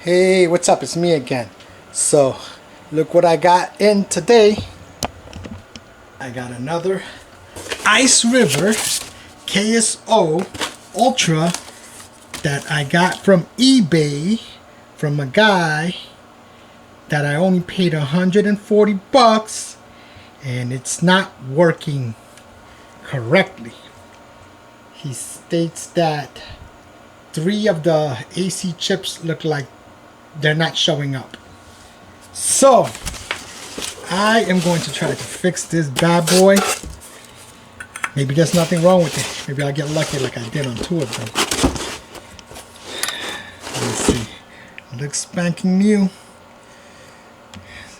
Hey, what's up? It's me again. So, look what I got in today. I got another Iceriver KS0 Ultra that I got from eBay from a guy that I only paid 140 bucks, and it's not working correctly. He states that 3 of the AC chips look like they're not showing up. So I am going to try to fix this bad boy. Maybe there's nothing wrong with it. Maybe I'll get lucky like I did on 2 of them. Let's see. It looks spanking new.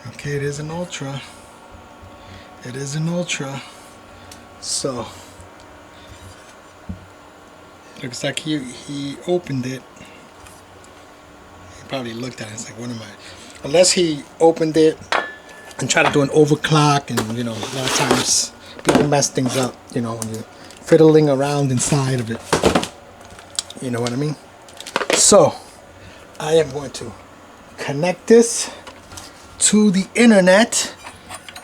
Okay, it is an Ultra. It is an Ultra. So looks like he opened it. He probably looked at it. It's like, what am I? Unless he opened it and tried to do an overclock, and you know, a lot of times people mess things up, you know, when you're fiddling around inside of it. You know what I mean? So I am going to connect this to the internet,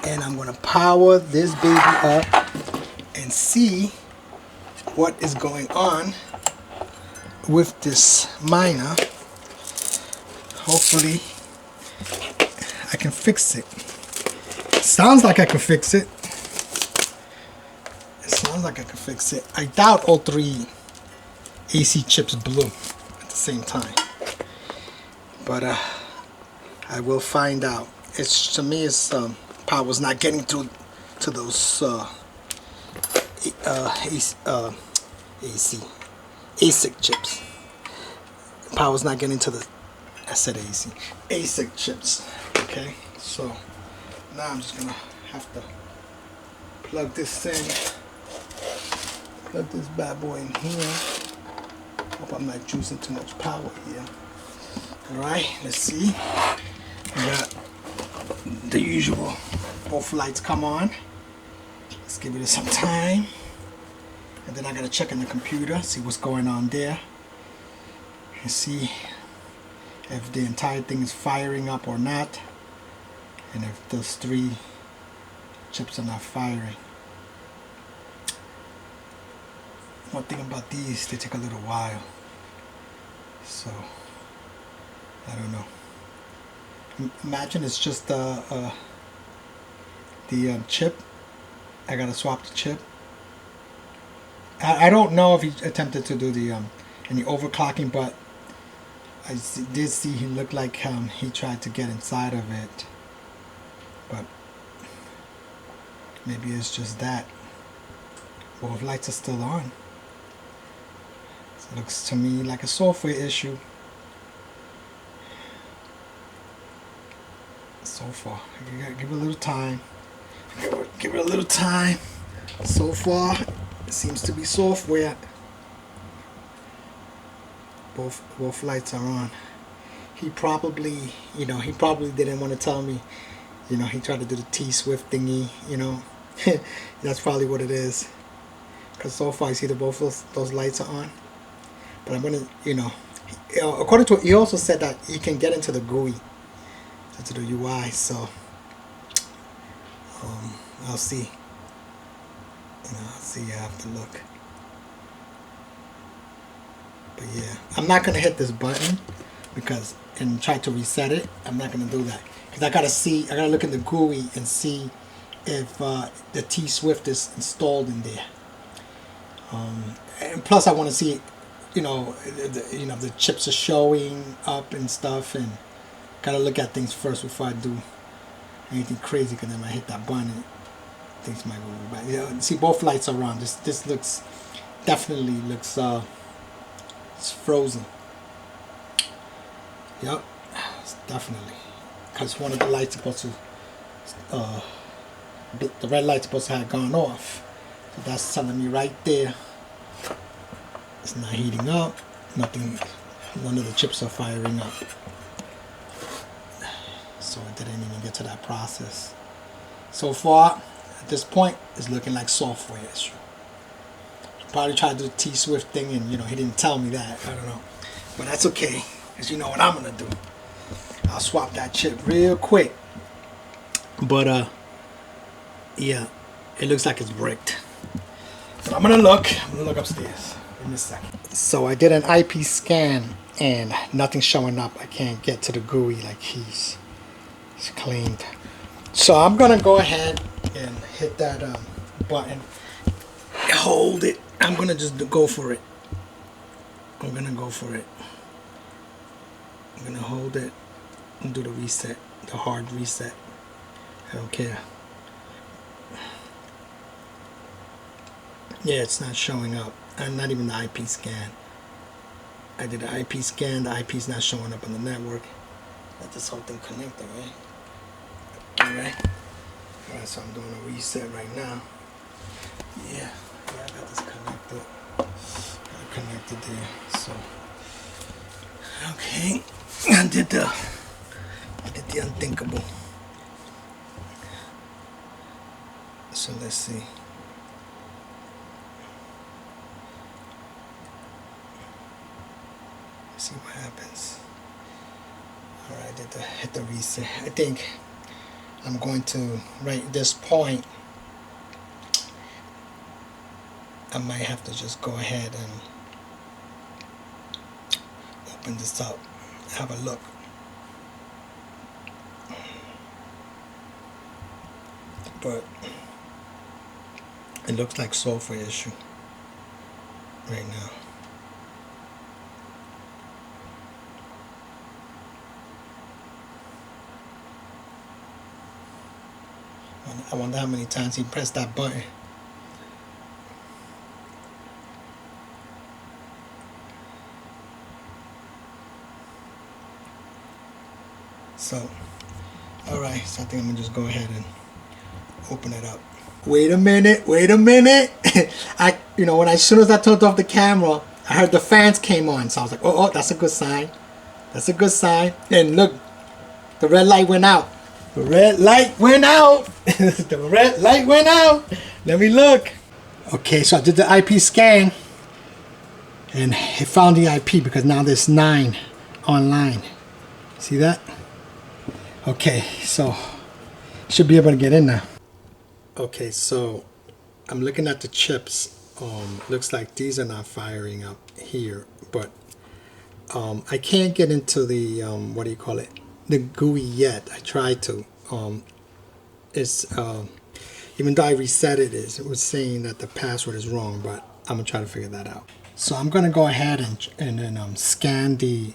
and I'm going to power this baby up and see what is going on with this miner. Hopefully I can fix it. Sounds like I can fix it. It sounds like I can fix it. I doubt all 3 AC chips blew at the same time, but I will find out. It's, to me, it's power's not getting through to those ASIC chips. Power's not getting to the, I said AC, ASIC chips. Okay, so now I'm just gonna have to plug this in. Plug this bad boy in here. Hope I'm not juicing too much power here. Alright, let's see. We got the usual. Both lights come on. Let's give it some time. And then I gotta check in the computer, see what's going on there. And see if the entire thing is firing up or not. And if those 3 chips are not firing. One thing about these, they take a little while. So, I don't know. Imagine it's just the chip. I gotta swap the chip. I don't know if he attempted to do the any overclocking, but I did see he looked like he tried to get inside of it. But maybe it's just that. Both lights are still on. So it looks to me like a software issue. So far, you gotta give it a little time. Give it a little time. So far, it seems to be software. Both lights are on. He probably, you know, he probably didn't want to tell me. You know, he tried to do the T-Swift thingy. You know, that's probably what it is. Because so far, I see that both those lights are on. But I'm gonna, you know, according to, he also said that he can get into the Gooey, into the UI. So I'll see. You know, I'll see. I have to look. But yeah, I'm not gonna hit this button because and try to reset it. I'm not gonna do that because I gotta look in the Gooey and see if the T-Swift is installed in there. And plus, I want to see, you know, the chips are showing up and stuff, and gotta look at things first before I do anything crazy. Because then I hit that button, and things might go bad. Yeah, see, both lights are on. This looks definitely looks it's frozen. Yep, it's definitely, because one of the lights supposed to the red light's supposed to have gone off. So that's telling me right there it's not heating up. Nothing. None of the chips are firing up. So it didn't even get to that process. So far, at this point, it's looking like software issue. Probably tried to do the T-Swift thing, and you know, he didn't tell me that. I don't know, but that's okay, because you know what I'm gonna do. I'll swap that chip real quick. But yeah, it looks like it's bricked. So I'm gonna look upstairs in a second. So I did an IP scan and nothing's showing up. I can't get to the Gooey like he's claimed. So I'm gonna go ahead and hit that button. Hold it. I'm gonna just go for it. I'm gonna go for it. I'm gonna hold it and do the reset, the hard reset. I don't care. Yeah, it's not showing up. And not even the IP scan. I did the IP scan, the IP's not showing up on the network. Let this whole thing connected, right? Alright. Alright, so I'm doing a reset right now. Yeah, I got this connected. Got it connected there. So okay. I did the unthinkable. So let's see. See what happens. Alright, hit the reset. I think I'm going to, right at this point, I might have to just go ahead and open this up, have a look. But it looks like software issue right now. I wonder how many times he pressed that button. So, alright, so I think I'm gonna just go ahead and open it up. Wait a minute. As soon as I turned off the camera, I heard the fans came on. So I was like, oh, that's a good sign. That's a good sign. And look, the red light went out. The red light went out. The red light went out. Let me look. Okay, so I did the IP scan and it found the IP because now there's 9 online. See that? Okay, so should be able to get in now. Okay, so I'm looking at the chips. Looks like these are not firing up here, but I can't get into the what do you call it? The Gooey yet. I tried to. It's even though I reset it, it was saying that the password is wrong, but I'm gonna try to figure that out. So I'm gonna go ahead and then scan the.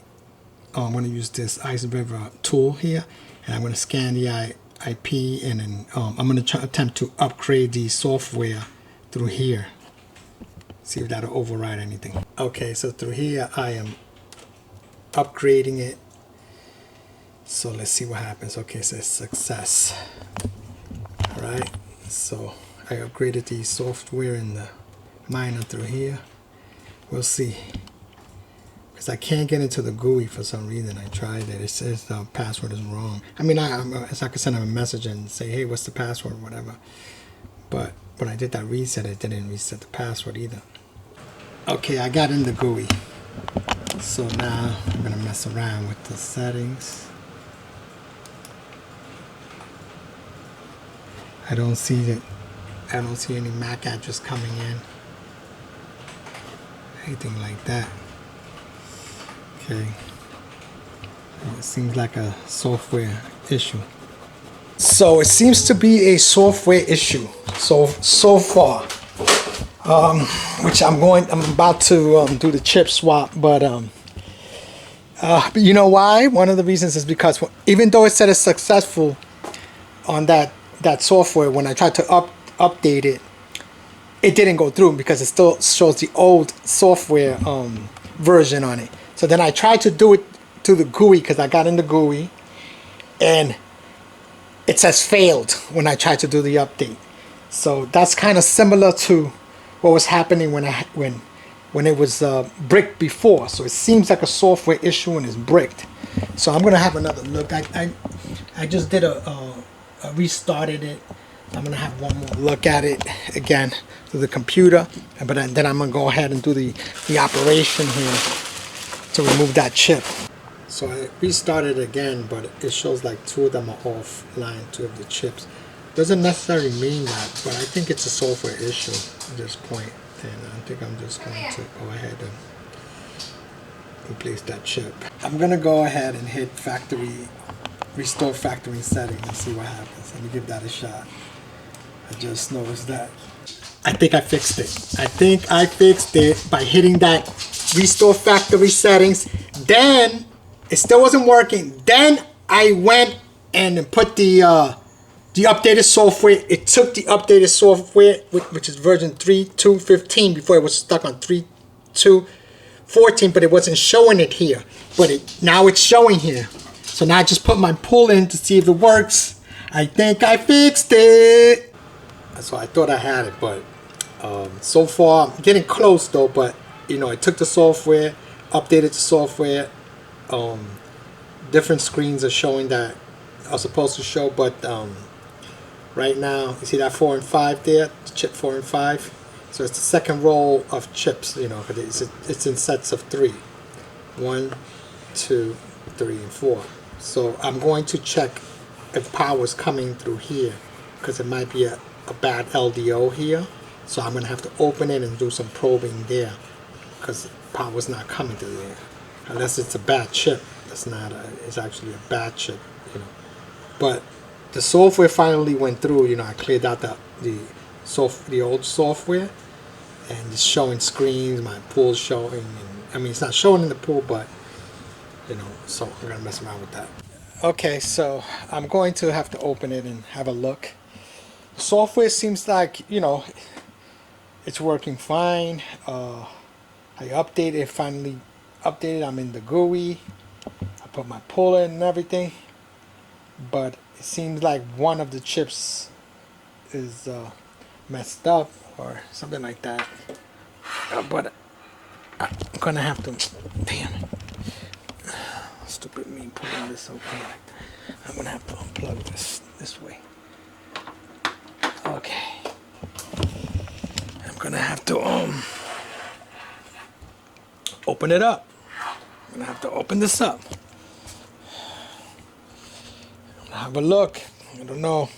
I'm gonna use this Iceriver tool here, and I'm gonna scan the IP, and then I'm gonna attempt to upgrade the software through here. See if that'll override anything. Okay, so through here I am upgrading it. So let's see what happens. Okay, it says success. Alright, so I upgraded the software in the miner through here. We'll see. Because I can't get into the Gooey for some reason. I tried it. It says the password is wrong. I mean, I could send them a message and say, hey, what's the password, whatever. But when I did that reset, it didn't reset the password either. Okay, I got in the Gooey. So now I'm going to mess around with the settings. I don't see any MAC address coming in. Anything like that. Okay. It seems like a software issue. So it seems to be a software issue. So far. Which I'm about to do the chip swap, but you know why? One of the reasons is because even though it said it's successful on that software, when I tried to update it, it didn't go through because it still shows the old software version on it. So then I tried to do it to the Gooey because I got in the Gooey, and it says failed when I tried to do the update. So that's kind of similar to what was happening when it was bricked before. So it seems like a software issue and it's bricked. So I'm gonna have another look. I just did restarted it. I'm gonna have one more look at it again through the computer, but then I'm gonna go ahead and do the operation here to remove that chip. So I restarted again, but it shows like 2 of them are offline, 2 of the chips. Doesn't necessarily mean that, but I think it's a software issue at this point, and I think I'm just going to go ahead and replace that chip. I'm gonna go ahead and hit restore factory settings and see what happens. Let me give that a shot. I just noticed that. I think I fixed it. I think I fixed it by hitting that restore factory settings. Then it still wasn't working. Then I went and put the updated software. It took the updated software, which is version 3.2.15. Before it was stuck on 3.2.14, but it wasn't showing it here. But now it's showing here. So now I just put my pull in to see if it works. I think I fixed it. So I thought I had it, but so far I'm getting close though. But you know, I took the software, updated the software. Different screens are showing that are supposed to show, but right now you see that 4 and 5 there, chip 4 and 5. So it's the second row of chips, you know, because it's in sets of 3. 1, 2, 3, and 4. So I'm going to check if power is coming through here, because it might be a bad LDO here. So I'm going to have to open it and do some probing there, because power's not coming through there. Unless it's a bad chip. It's actually a bad chip, you know. But the software finally went through, you know. I cleared out the old software, and it's showing screens, my pool's showing, and I mean, it's not showing in the pool, but you know, so I'm gonna mess around with that. Okay, so I'm going to have to open it and have a look. The software seems like, you know, it's working fine. I updated it, finally updated. I'm in the Gooey. I put my puller in and everything, but it seems like one of the chips is messed up or something like that. But I'm gonna have to, damn it, stupid me pulling this open like that. I'm gonna have to unplug this way. Okay, I'm gonna have to open it up. I'm gonna have to open this up. I'm gonna have a look. I don't know.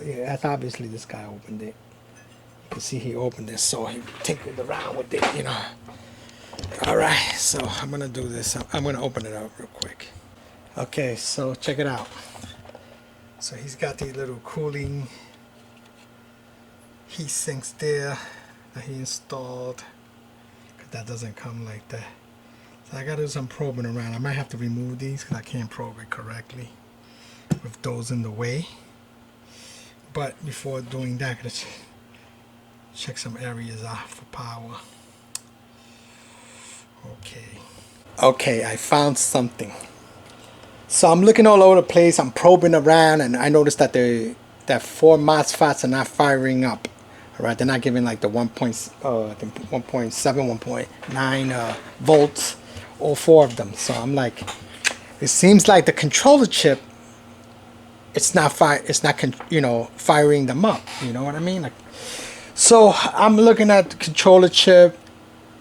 Yeah, that's obviously this guy opened it. You can see he opened it, so he tinkered around with it, you know. Alright, so I'm gonna do this. I'm gonna open it up real quick. Okay, so check it out. So he's got these little cooling heat sinks there that he installed. Cause that doesn't come like that. So I gotta do some probing around. I might have to remove these because I can't probe it correctly with those in the way. But before doing that, I gotta check some areas off for power. Okay, I found something. So I'm looking all over the place. I'm probing around, and I noticed that that 4 MOSFETs are not firing up. All right, they're not giving like the 1.7, 1.9 volts, all 4 of them. So I'm like, it seems like the controller chip, it's not firing them up. You know what I mean? Like, so I'm looking at the controller chip.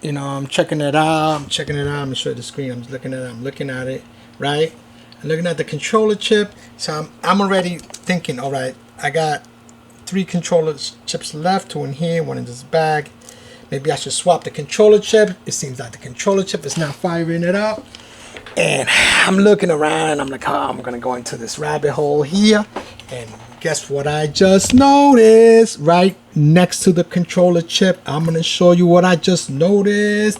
You know, I'm checking it out. I'm gonna show you the screen. I'm looking at it, right? I'm looking at the controller chip. So I'm already thinking, all right, I got 3 controller chips left, 2 in here, 1 in this bag. Maybe I should swap the controller chip. It seems like the controller chip is not firing it up. And I'm looking around, and I'm like, oh, I'm gonna go into this rabbit hole here. And guess what I just noticed? Right next to the controller chip. I'm gonna show you what I just noticed.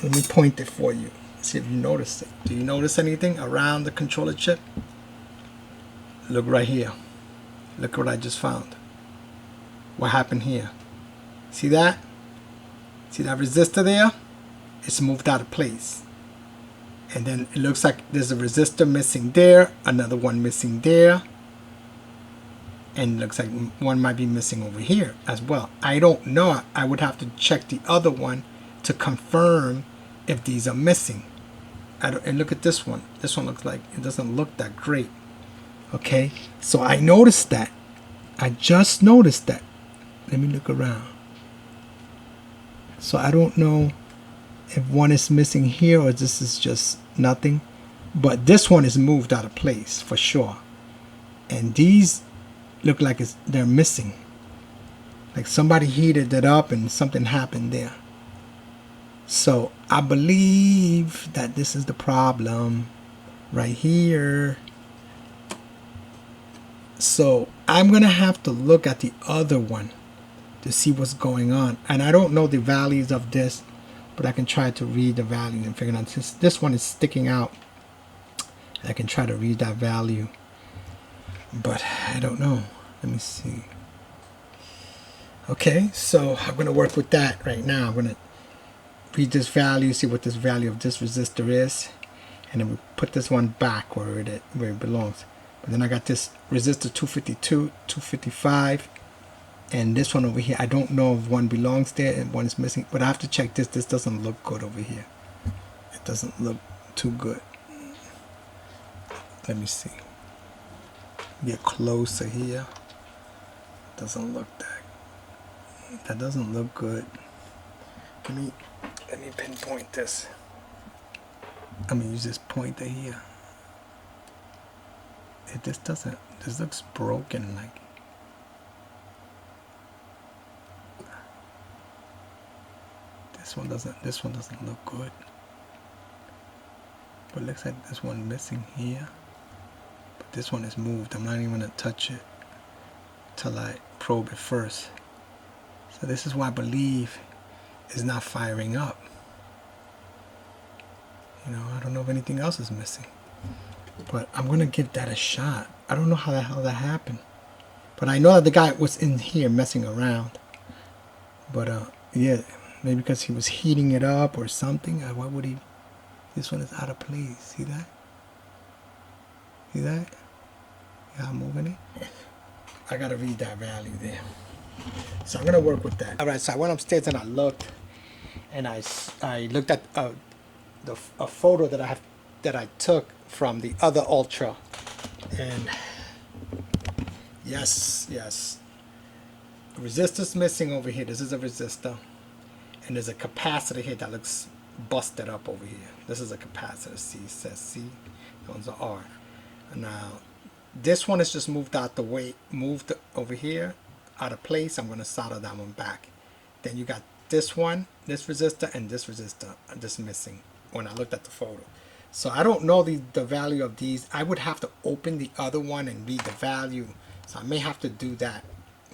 Let me point it for you. See if you notice it. Do you notice anything around the controller chip? Look right here. Look what I just found. What happened here? See that? See that resistor there? It's moved out of place. And then it looks like there's a resistor missing there, another one missing there, and it looks like one might be missing over here as well. I don't know. I would have to check the other one to confirm if these are missing. And look at this one. This one looks like it doesn't look that great. Okay, so I noticed that. I just noticed that. Let me look around. So I don't know if one is missing here or this is just nothing. But this one is moved out of place for sure. And these look like they're missing. Like somebody heated it up and something happened there. So I believe that this is the problem right here. So I'm going to have to look at the other one to see what's going on. And I don't know the values of this, but I can try to read the value and figure out since this one is sticking out. I can try to read that value, but I don't know. Let me see. Okay, so I'm going to work with that right now. I'm going to read this value, see what this value of this resistor is, and then we put this one back where it belongs. But then I got this resistor 252, 255, and this one over here. I don't know if one belongs there and one is missing, but I have to check this. This doesn't look good over here. It doesn't look too good. Let me see. Get closer here. Doesn't look that doesn't look good. Let me pinpoint this. I'm gonna use this pointer here. This looks broken, like this one doesn't look good. But it looks like this one missing here. But this one is moved. I'm not even gonna touch it till I probe it first. So this is why I believe it's not firing up. You know, I don't know if anything else is missing. But I'm gonna give that a shot. I don't know how the hell that happened. But I know that the guy was in here messing around. But yeah, maybe because he was heating it up or something. Why would he? This one is out of place. See that? See that? Yeah, I'm moving it. I gotta read that value there. So I'm gonna work with that. All right. So I went upstairs and I looked, and I looked at a photo that I took from the other Ultra, and yes, the resistor's missing over here. This is a resistor, and there's a capacitor here that looks busted up over here. This is a capacitor. C says C. That one's an R. And now this one is just moved out the way, moved over here, out of place. I'm gonna solder that one back. Then you got this one, this resistor, and this resistor, this missing when I looked at the photo. So I don't know the value of these. I would have to open the other one and read the value. So I may have to do that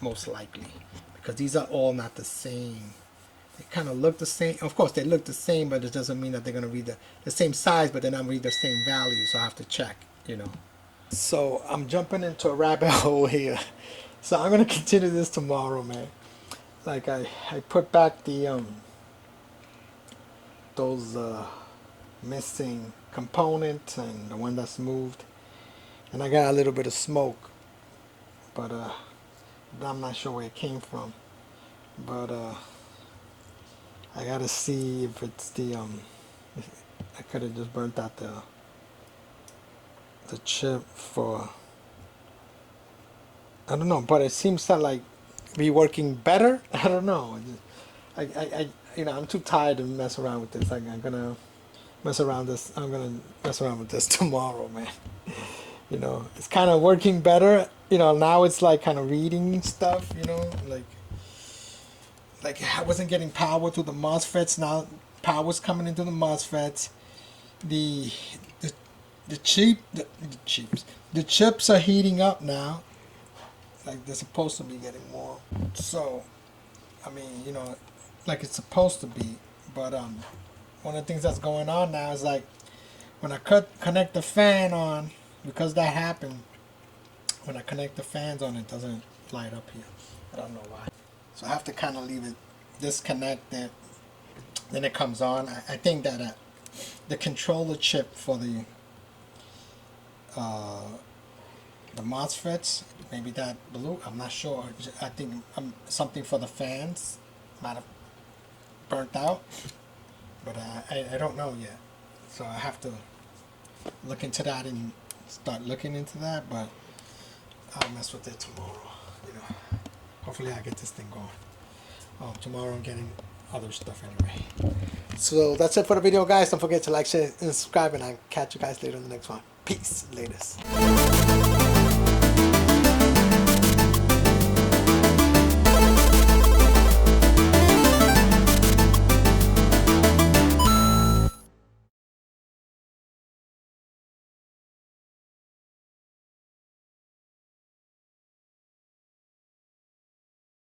most likely, because these are all not the same. They kind of look the same. Of course, they look the same, but it doesn't mean that they're going to read the same size, but they're not read the same value. So I have to check, you know. So I'm jumping into a rabbit hole here. So I'm going to continue this tomorrow, man. Like I put back the those missing components and the one that's moved, and I got a little bit of smoke, but I'm not sure where it came from. But I gotta see if it's the I could have just burnt out the chip for, I don't know, but it seems to like be working better. I don't know. I you know, I'm too tired to mess around with this. I'm gonna mess around this. I'm gonna mess around with this tomorrow, man. You know, it's kind of working better. You know, now it's like kind of reading stuff. You know, like I wasn't getting power to the MOSFETs. Now power's coming into the MOSFETs. The chips are heating up now. Like they're supposed to be getting more. So, I mean, you know, like it's supposed to be. But one of the things that's going on now is like when I connect the fan on, because that happened, when I connect the fans on, it doesn't light up here. I don't know why. So I have to kind of leave it disconnected. Then it comes on. I think that the controller chip for the MOSFETs, maybe that blue, I'm not sure. I think something for the fans might have burnt out, but I don't know yet. So I have to look into that and start looking into that, but I'll mess with it tomorrow. You know, hopefully I get this thing going. Oh, tomorrow I'm getting other stuff anyway. So that's it for the video, guys. Don't forget to like, share, and subscribe, and I'll catch you guys later in the next one. Peace. Latest.